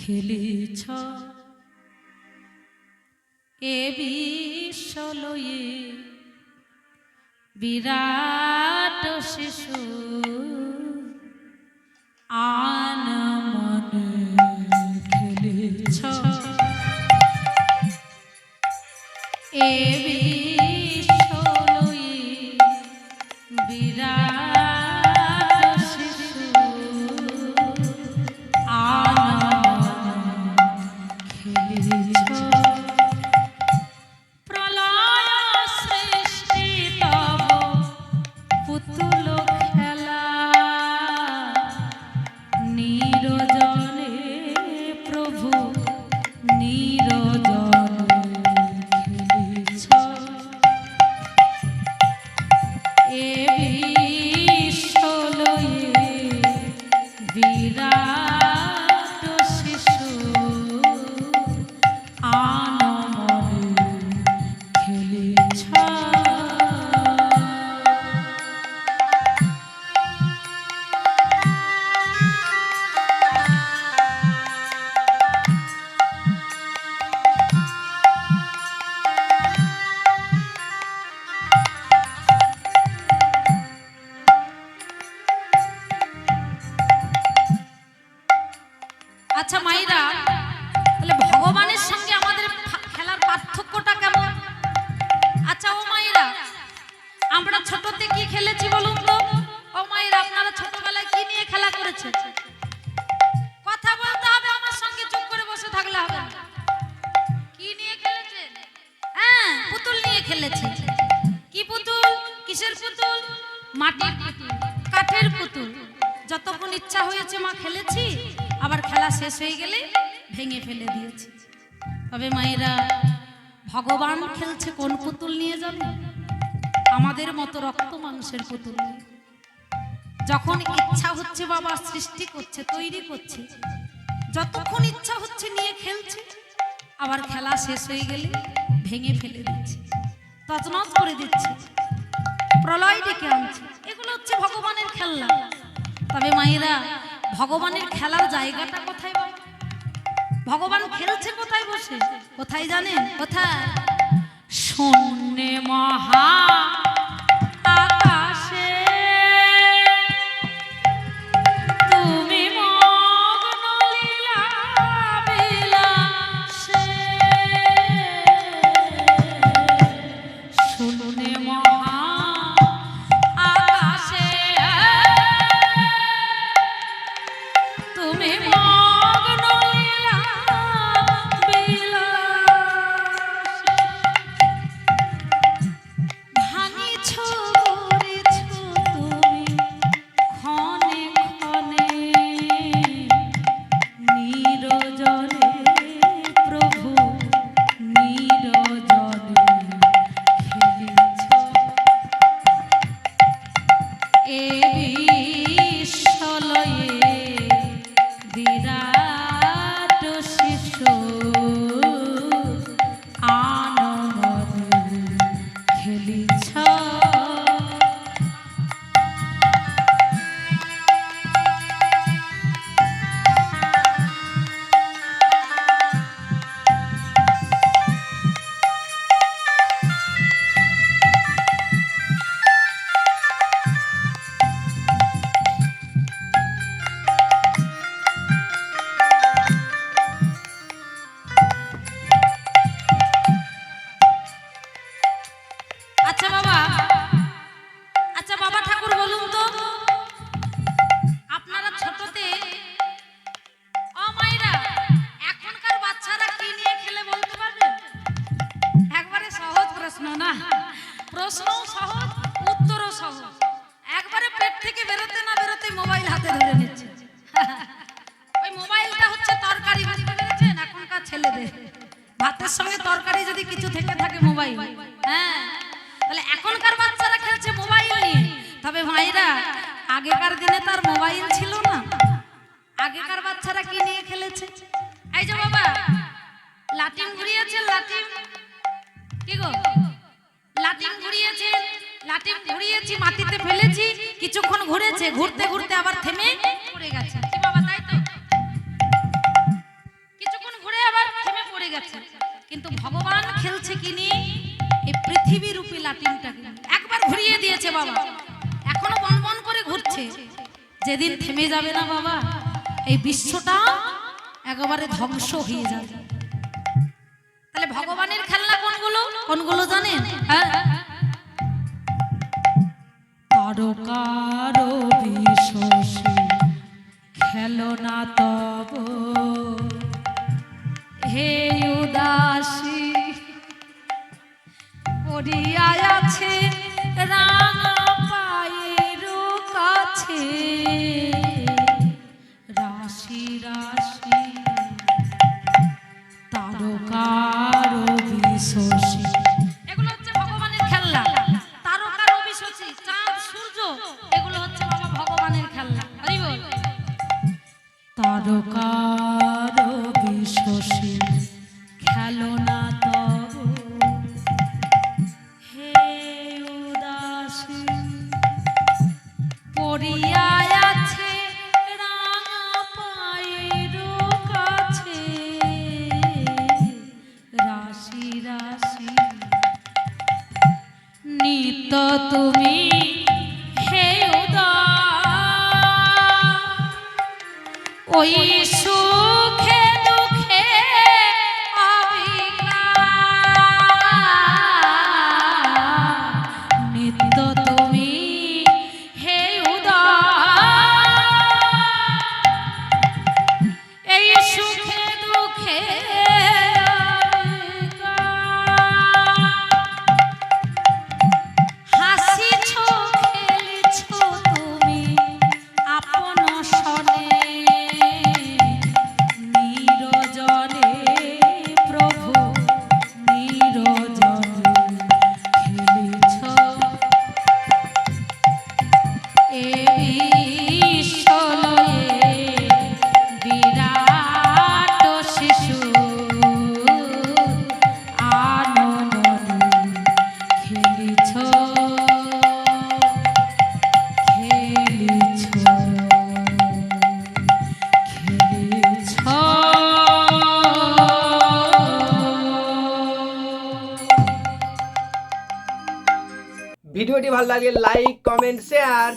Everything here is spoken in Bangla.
খেলিছ এ বিশ্বলয়ে বিরাট শিশু আন মনে খেলিছ এ বিশ্বলয়ে বিরাট শিশু আচ্ছা মাইরা, তাহলে ভগবানের সঙ্গে আমাদের খেলার পার্থক্যটা কেমন? আচ্ছা ও মাইরা, আমরা ছোটতে কি খেলেছি বলুন তো? ও মাইরা, আপনারা ছোটবেলায় কি নিয়ে খেলা করেছেন? কথা বলতে হবে, আমার সঙ্গে চুপ করে বসে থাকলে হবে না। কি নিয়ে খেলেছেন? হ্যাঁ, পুতুল নিয়ে খেলেছেন। কি পুতুল? কিসের পুতুল? মাটির পুতুল, কাঠের পুতুল। যতক্ষণ ইচ্ছা হয়েছে মা খেলেছি, আবার খেলা শেষ হয়ে গেলে ভেঙে ফেলে দিয়েছি। তবে মায়েরা, ভগবান খেলছে কোন পুতুল নিয়ে জানো? আমাদের মতো রক্ত মাংসের পুতুল নিয়ে। যখন ইচ্ছা হচ্ছে বাবা সৃষ্টি করছে, তৈরি করছে, যতক্ষণ ইচ্ছা হচ্ছে নিয়ে খেলছে, আবার খেলা শেষ হয়ে গেলে ভেঙে ফেলে দিচ্ছে, তছনছ করে দিচ্ছে, প্রলয় ডেকে আনছে। এগুলো হচ্ছে ভগবানের খেলনা। তবে মায়েরা, ভগবানের খেলার জায়গাটা কোথায় বাবা? ভগবান খেলছে কোথায় বসে? কোথায় জানেন? কোথায়? শূন্যে মহা আকাশে তুমি মগ্ন লীলা বিলাসে। শূন্যে মহা আকাশে তুমি মগ্ন লীলা বিলাসে। ভাঙিছ গড়েছ তুমি ক্ষণে ক্ষণে, নিরজনে প্রভু নিরজনে খেলিছ এ বিশ্বলয়ে বিরাট শিশু আনন্দে খেলিছ। আচ্ছা বাবা ঠাকুর বলুন তো, আপনারা ছোটতে ও মাইরা এখনকার বাচ্চারা কি নিয়ে খেলে বলতে পারবেন? একবারে সহজ প্রশ্ন না, প্রশ্নও সহজ, উত্তরও সহজ। একবারে পেট থেকে বেরোতে না বেরোতে মোবাইল হাতে ধরে নিচ্ছে। ওই মোবাইলটা হচ্ছে তরকারি, বুঝতে পেরেছেন? এখনকার ছেলেদের ভাতের সঙ্গে তরকারি যদি কিছু থেকে থাকে মোবাইল। হ্যাঁ, তাহলে এখনকার বাচ্চারা খেলছে মোবাইল নিয়ে। তবে ভাইরা, আগেকার দিনে তার মোবাইল ছিল না। আগেকার বাচ্চারা কি নিয়ে খেলেছে? এই যে বাবা, লাটিম ঘুরিয়েছে, লাটিম কি গো, লাটিম ঘুরিয়েছে, লাটিম ঘুরিয়েছি, মাটিতে ফেলেছি, কিছুক্ষণ ঘুরেছে, ঘুরতে ঘুরতে আবার থেমে পড়ে গেছে। কি বাবা, তাই তো? কিন্তু ভগবান খেলছে কি নিয়ে? এই পৃথিবী রূপী লাটিমটাকে একবার ঘুরিয়ে দিয়েছে বাবা, এখনো বনবন করে ঘুরছে। যেদিন থেমে যাবে না বাবা, এই বিশ্বটা একেবারে ধ্বংস হয়ে যাবে। তাহলে ভগবানের খেলনা কোনগুলো কোনগুলো জানেন? হ্যাঁ, তারকার বিশ্বসী খেলনা তব হে উদাসী, পড়িয়া আছে রাঙা পায়ের কাছে রাশি রাশি তারকার বিশ্বসী। এগুলো হচ্ছে ভগবানের খেলনা। তারকার বিশ্বসী, চাঁদ সূর্য, এগুলো হচ্ছে বাবা ভগবানের খেলনা। হরি বল। তারকার বিশ্বসী খেলনা তব হে উদাসী, পড়িয়া আছে রাঙা পায়ের কাছে রাশি রাশি নিত্য তুমি হে উদাস, ওই সুখে দুঃখে নিত্য তুমি হে উদাস, এই সুখে দুঃখে হাসিছ খেলিছ তুমি আপন সনে নিরজনে প্রভু নিরজনে খেলিছ এ বিশ্বলয়ে বিরাট শিশু আনন্দে খেলিছ খেলিছ খেলিছ। ভিডিওটি ভালো লাগে লাইক কমেন্ট শেয়ার।